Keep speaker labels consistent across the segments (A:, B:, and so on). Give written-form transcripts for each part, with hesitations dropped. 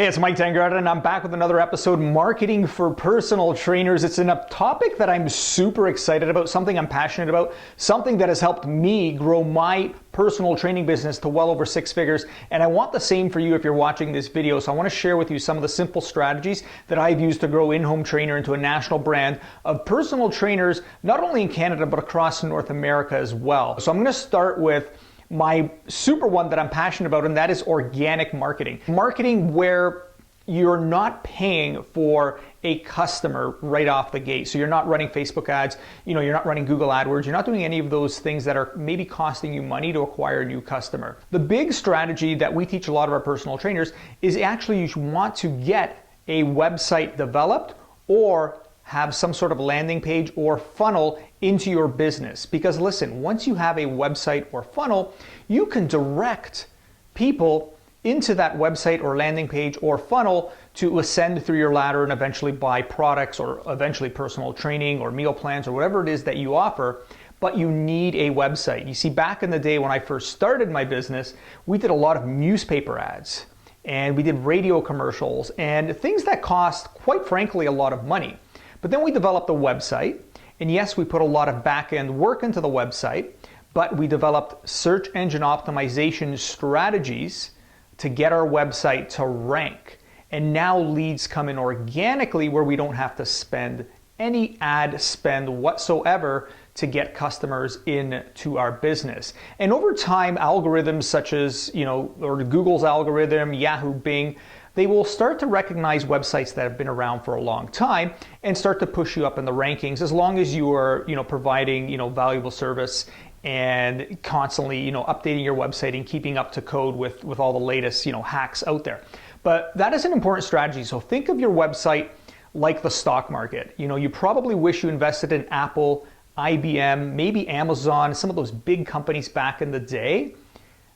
A: Hey, it's Mike Tangarada, and I'm back with another episode, Marketing for Personal Trainers. It's a topic that I'm super excited about, something I'm passionate about, something that has helped me grow my personal training business to well over 6 figures. And I want the same for you if you're watching this video. So I want to share with you some of the simple strategies that I've used to grow In-Home Trainer into a national brand of personal trainers, not only in Canada, but across North America as well. So I'm going to start with my super one that I'm passionate about, and that is organic marketing. Marketing where you're not paying for a customer right off the gate. So you're not running Facebook ads, you're not running Google AdWords, you're not doing any of those things that are maybe costing you money to acquire a new customer. The big strategy that we teach a lot of our personal trainers is actually you want to get a website developed or have some sort of landing page or funnel into your business. Because listen, once you have a website or funnel, you can direct people into that website or landing page or funnel to ascend through your ladder and eventually buy products or eventually personal training or meal plans or whatever it is that you offer. But you need a website. You see, back in the day when I first started my business, we did a lot of newspaper ads and we did radio commercials and things that cost, quite frankly, a lot of money. But then we developed a website, and yes, we put a lot of back-end work into the website, but we developed search engine optimization strategies to get our website to rank. And now leads come in organically where we don't have to spend any ad spend whatsoever to get customers into our business. And over time, algorithms such as, or Google's algorithm, Yahoo, Bing, they will start to recognize websites that have been around for a long time and start to push you up in the rankings as long as you are, providing, valuable service and constantly, updating your website and keeping up to code with all the latest, hacks out there. But that is an important strategy. So think of your website like the stock market. You probably wish you invested in Apple, IBM, maybe Amazon, some of those big companies back in the day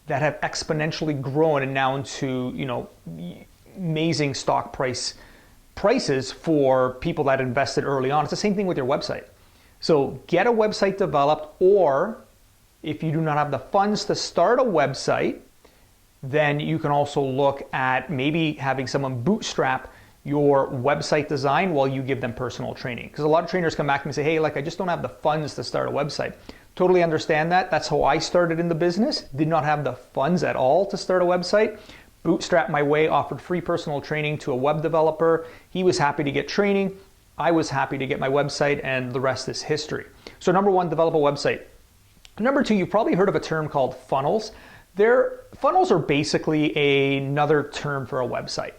A: that have exponentially grown and now into, amazing stock prices for people that invested early on. It's the same thing with your website. So get a website developed, or if you do not have the funds to start a website, then you can also look at maybe having someone bootstrap your website design while you give them personal training. Because a lot of trainers come back to me and say, hey, I just don't have the funds to start a website. Totally understand that. That's how I started in the business. Did not have the funds at all to start a website. Bootstrapped my way, offered free personal training to a web developer. He was happy to get training. I was happy to get my website, and the rest is history. So number one, develop a website. Number two, you've probably heard of a term called funnels. Funnels are basically another term for a website.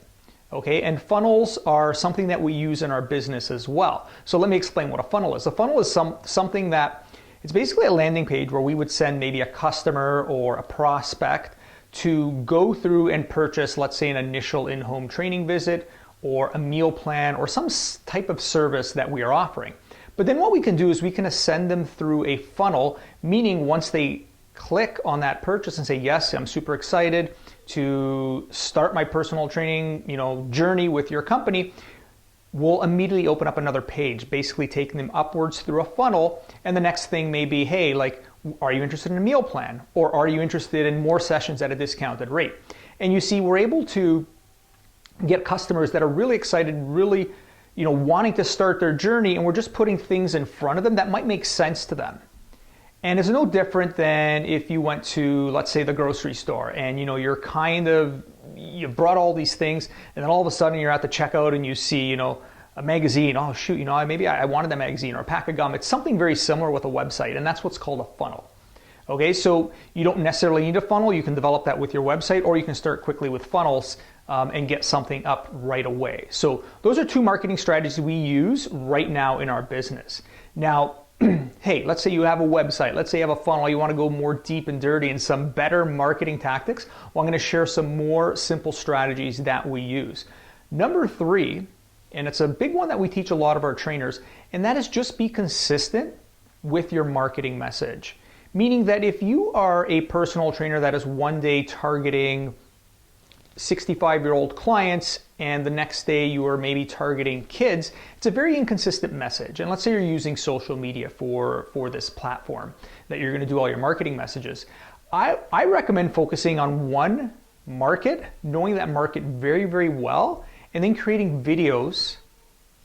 A: Okay, and funnels are something that we use in our business as well. So let me explain what a funnel is. A funnel is something that it's basically a landing page where we would send maybe a customer or a prospect to go through and purchase, let's say, an initial in-home training visit or a meal plan or some type of service that we are offering. But then what we can do is we can ascend them through a funnel, meaning once they click on that purchase and say, yes, I'm super excited to start my personal training, journey with your company, we'll immediately open up another page, basically taking them upwards through a funnel. And the next thing may be, hey, are you interested in a meal plan? Or are you interested in more sessions at a discounted rate? And you see, we're able to get customers that are really excited, really, wanting to start their journey, and we're just putting things in front of them that might make sense to them. And it's no different than if you went to, let's say, the grocery store and, you brought all these things, and then all of a sudden you're at the checkout and you see, a magazine. Oh shoot, maybe I wanted that magazine, or a pack of gum. It's something very similar with a website, and that's what's called a funnel. Okay, so you don't necessarily need a funnel. You can develop that with your website, or you can start quickly with funnels and get something up right away. So those are two marketing strategies we use right now in our business. Now, hey, let's say you have a website, let's say you have a funnel, you want to go more deep and dirty in some better marketing tactics. Well, I'm going to share some more simple strategies that we use. Number three, and it's a big one that we teach a lot of our trainers, and that is just be consistent with your marketing message. Meaning that if you are a personal trainer that is one day targeting 65-year-old clients and the next day you are maybe targeting kids, it's a very inconsistent message. And let's say you're using social media for this platform that you're going to do all your marketing messages. I recommend focusing on one market, knowing that market very, very well, and then creating videos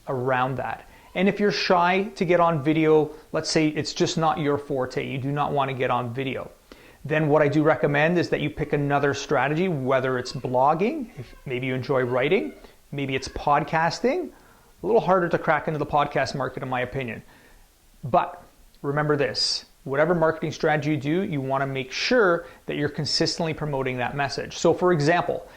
A: around that. And if you're shy to get on video, let's say it's just not your forte, you do not want to get on video, then what I do recommend is that you pick another strategy, whether it's blogging, if maybe you enjoy writing, maybe it's podcasting. A little harder to crack into the podcast market in my opinion. But remember this, whatever marketing strategy you do, you want to make sure that you're consistently promoting that message. So for example,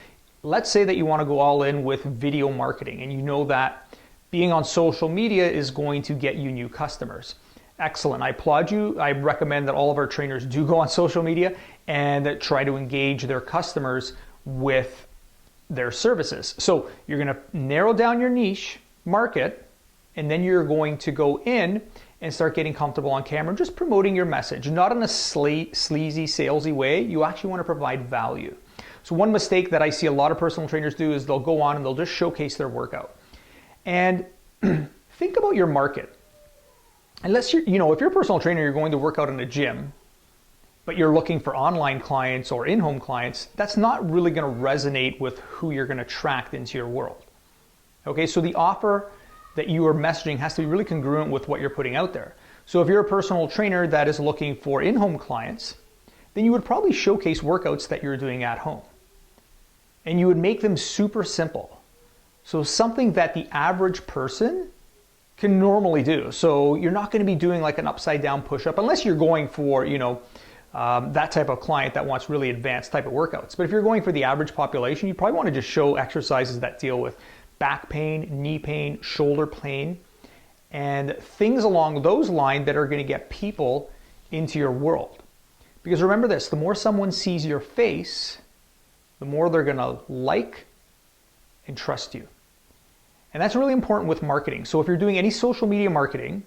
A: let's say that you want to go all in with video marketing and you know that being on social media is going to get you new customers. Excellent, I applaud you. I recommend that all of our trainers do go on social media and try to engage their customers with their services. So you're going to narrow down your niche market, and then you're going to go in and start getting comfortable on camera, just promoting your message, not in a sleazy, salesy way. You actually want to provide value. So one mistake that I see a lot of personal trainers do is they'll go on and they'll just showcase their workout. And think about your market. Unless you're, if you're a personal trainer, you're going to work out in a gym, but you're looking for online clients or in-home clients, that's not really going to resonate with who you're going to attract into your world. Okay, so the offer that you are messaging has to be really congruent with what you're putting out there. So if you're a personal trainer that is looking for in-home clients, then you would probably showcase workouts that you're doing at home. And you would make them super simple. So something that the average person can normally do. So you're not going to be doing like an upside down push-up unless you're going for, that type of client that wants really advanced type of workouts. But if you're going for the average population, you probably want to just show exercises that deal with back pain, knee pain, shoulder pain, and things along those lines that are going to get people into your world. Because remember this, the more someone sees your face, the more they're going to like and trust you. And that's really important with marketing. So if you're doing any social media marketing,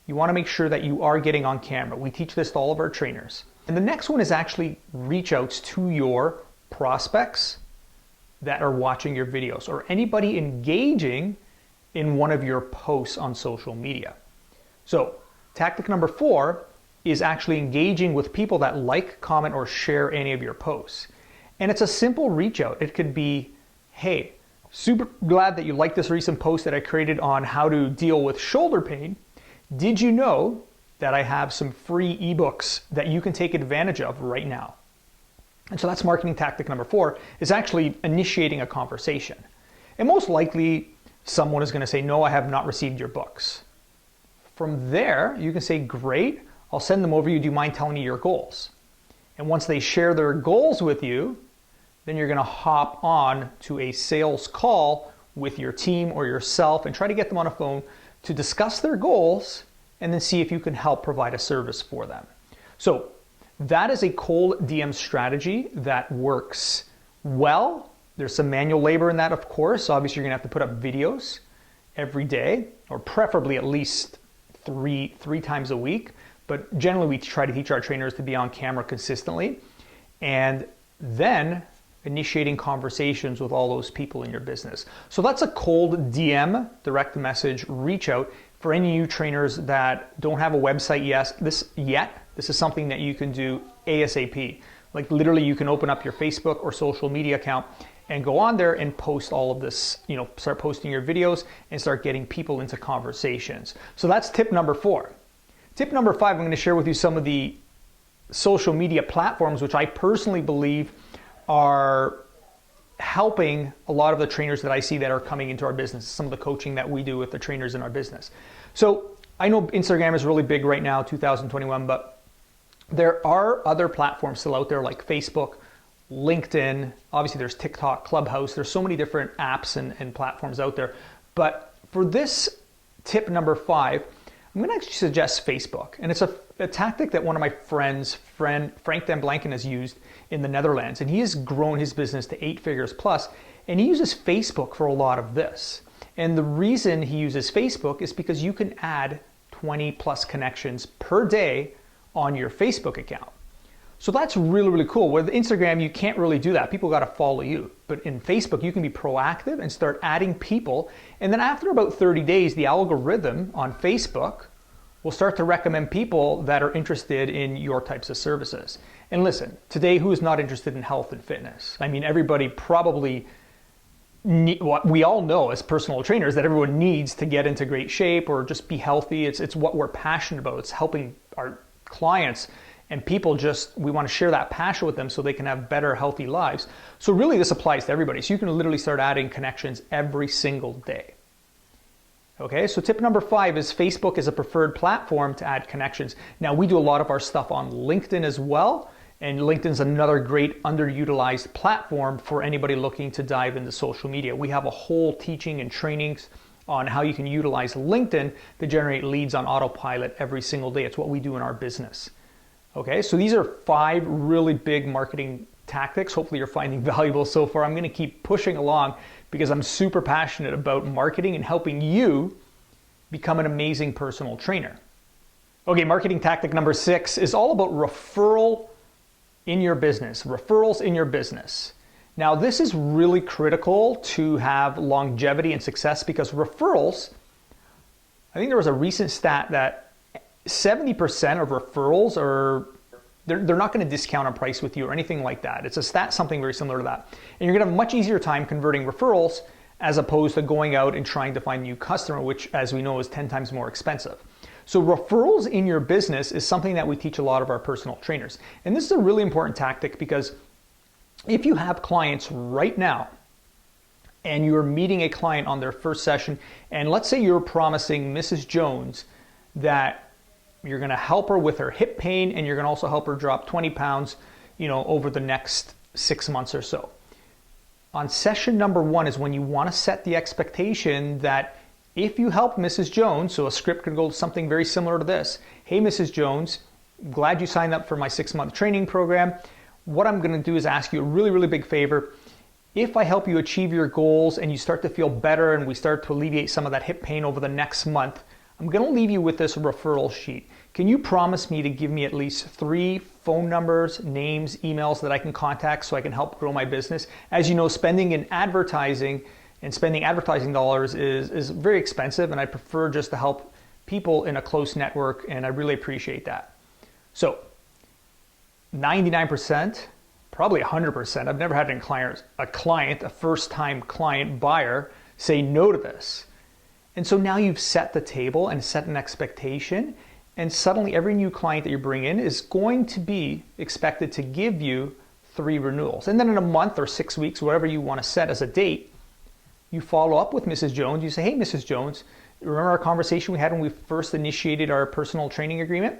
A: you want to make sure that you are getting on camera. We teach this to all of our trainers. And the next one is actually reach outs to your prospects that are watching your videos or anybody engaging in one of your posts on social media. So tactic number 4 is actually engaging with people that like, comment, or share any of your posts. And it's a simple reach out. It could be, hey, super glad that you liked this recent post that I created on how to deal with shoulder pain. Did you know that I have some free ebooks that you can take advantage of right now? And so that's marketing tactic number 4, is actually initiating a conversation. And most likely someone is going to say, no, I have not received your books. From there, you can say, great, I'll send them over. Do you mind telling me your goals? And once they share their goals with you, then you're going to hop on to a sales call with your team or yourself and try to get them on a phone to discuss their goals and then see if you can help provide a service for them. So that is a cold DM strategy that works well. There's some manual labor in that, of course. Obviously, you're going to have to put up videos every day, or preferably at least three times a week. But generally, we try to teach our trainers to be on camera consistently, and then initiating conversations with all those people in your business. So that's a cold DM, direct message, reach out. For any new trainers that don't have a website yet, this is something that you can do ASAP. Like literally you can open up your Facebook or social media account and go on there and post all of this, start posting your videos and start getting people into conversations. So that's tip number 4. Tip number 5, I'm going to share with you some of the social media platforms which I personally believe are helping a lot of the trainers that I see that are coming into our business, some of the coaching that we do with the trainers in our business. So I know Instagram is really big right now, 2021, but there are other platforms still out there like Facebook, LinkedIn, obviously there's TikTok, Clubhouse, there's so many different apps and platforms out there. But for this tip number 5, I'm going to actually suggest Facebook. And it's a tactic that one of my friends, Frank Den Blanken, has used in the Netherlands. And he has grown his business to 8 figures plus. And he uses Facebook for a lot of this. And the reason he uses Facebook is because you can add 20 plus connections per day on your Facebook account. So that's really, really cool. With Instagram, you can't really do that. People got to follow you. But in Facebook, you can be proactive and start adding people. And then after about 30 days, the algorithm on Facebook will start to recommend people that are interested in your types of services. And listen, today, who is not interested in health and fitness? I mean, everybody probably, what we all know as personal trainers, that everyone needs to get into great shape or just be healthy. It's what we're passionate about. It's helping our clients and people, we want to share that passion with them so they can have better, healthy lives. So really this applies to everybody. So you can literally start adding connections every single day. Okay, so tip number 5 is Facebook is a preferred platform to add connections. Now we do a lot of our stuff on LinkedIn as well, and LinkedIn's another great underutilized platform for anybody looking to dive into social media. We have a whole teaching and trainings on how you can utilize LinkedIn to generate leads on autopilot every single day. It's what we do in our business. Okay, so these are 5 really big marketing tactics. Hopefully you're finding valuable so far. I'm going to keep pushing along because I'm super passionate about marketing and helping you become an amazing personal trainer. Okay, marketing tactic number 6 is all about referrals in your business. Now this is really critical to have longevity and success because referrals, I think there was a recent stat that 70% of referrals they're not going to discount a price with you or anything like that. It's a stat, something very similar to that. And you're going to have a much easier time converting referrals as opposed to going out and trying to find a new customer, which as we know is 10 times more expensive. So referrals in your business is something that we teach a lot of our personal trainers. And this is a really important tactic because if you have clients right now and you're meeting a client on their first session, and let's say you're promising Mrs. Jones that you're going to help her with her hip pain and you're going to also help her drop 20 pounds, over the next 6 months or so. On session number 1 is when you want to set the expectation that if you help Mrs. Jones, so a script could go something very similar to this. Hey, Mrs. Jones, glad you signed up for my 6-month training program. What I'm going to do is ask you a really, really big favor. If I help you achieve your goals and you start to feel better and we start to alleviate some of that hip pain over the next month, I'm going to leave you with this referral sheet. Can you promise me to give me at least 3 phone numbers, names, emails that I can contact so I can help grow my business? As you know, spending in advertising and spending advertising dollars is very expensive, and I prefer just to help people in a close network, and I really appreciate that. So 99%, probably 100%, I've never had a first-time client buyer say no to this. And so now you've set the table and set an expectation, and suddenly every new client that you bring in is going to be expected to give you 3 renewals. And then in a month or 6 weeks, whatever you want to set as a date, you follow up with Mrs. Jones. You say, hey, Mrs. Jones, remember our conversation we had when we first initiated our personal training agreement?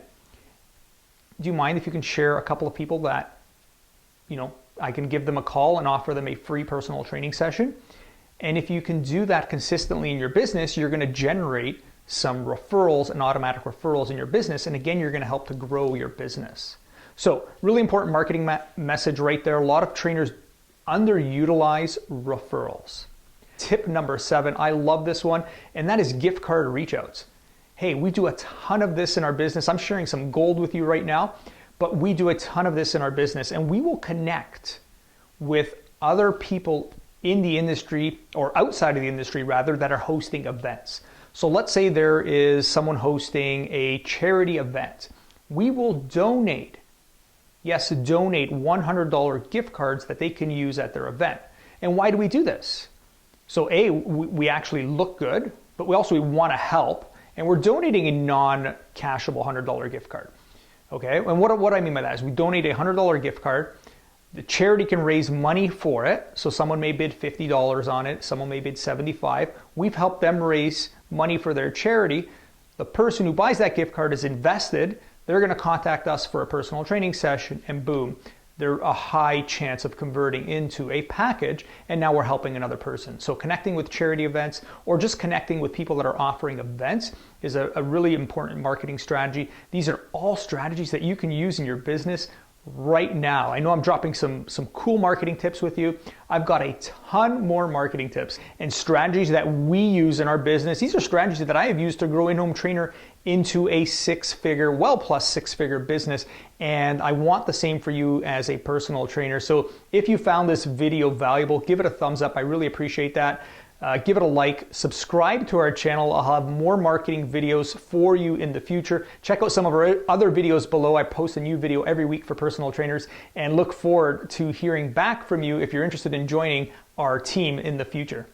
A: Do you mind if you can share a couple of people that, I can give them a call and offer them a free personal training session? And if you can do that consistently in your business, you're going to generate some referrals and automatic referrals in your business. And again, you're going to help to grow your business. So really important marketing message right there. A lot of trainers underutilize referrals. Tip number 7, I love this one, and that is gift card reach outs. Hey, we do a ton of this in our business. I'm sharing some gold with you right now, but we do a ton of this in our business, and we will connect with other people in the industry, or outside of the industry rather, that are hosting events. So let's say there is someone hosting a charity event. We will donate $100 gift cards that they can use at their event. And why do we do this? So A, we actually look good, but we also want to help, and we're donating a non-cashable $100 gift card. Okay, and what I mean by that is we donate a $100 gift card. The charity can raise money for it. So someone may bid $50 on it, someone may bid $75. We've helped them raise money for their charity. The person who buys that gift card is invested. They're going to contact us for a personal training session, and boom, they're a high chance of converting into a package, and now we're helping another person. So connecting with charity events or just connecting with people that are offering events is a really important marketing strategy. These are all strategies that you can use in your business right now. I know I'm dropping some cool marketing tips with you. I've got a ton more marketing tips and strategies that we use in our business. These are strategies that I have used to grow In-Home Trainer into a 6-figure, well plus 6-figure business. And I want the same for you as a personal trainer. So if you found this video valuable, give it a thumbs up. I really appreciate that. give it a like, subscribe to our channel. I'll have more marketing videos for you in the future. Check out some of our other videos below. I post a new video every week for personal trainers, and look forward to hearing back from you if you're interested in joining our team in the future.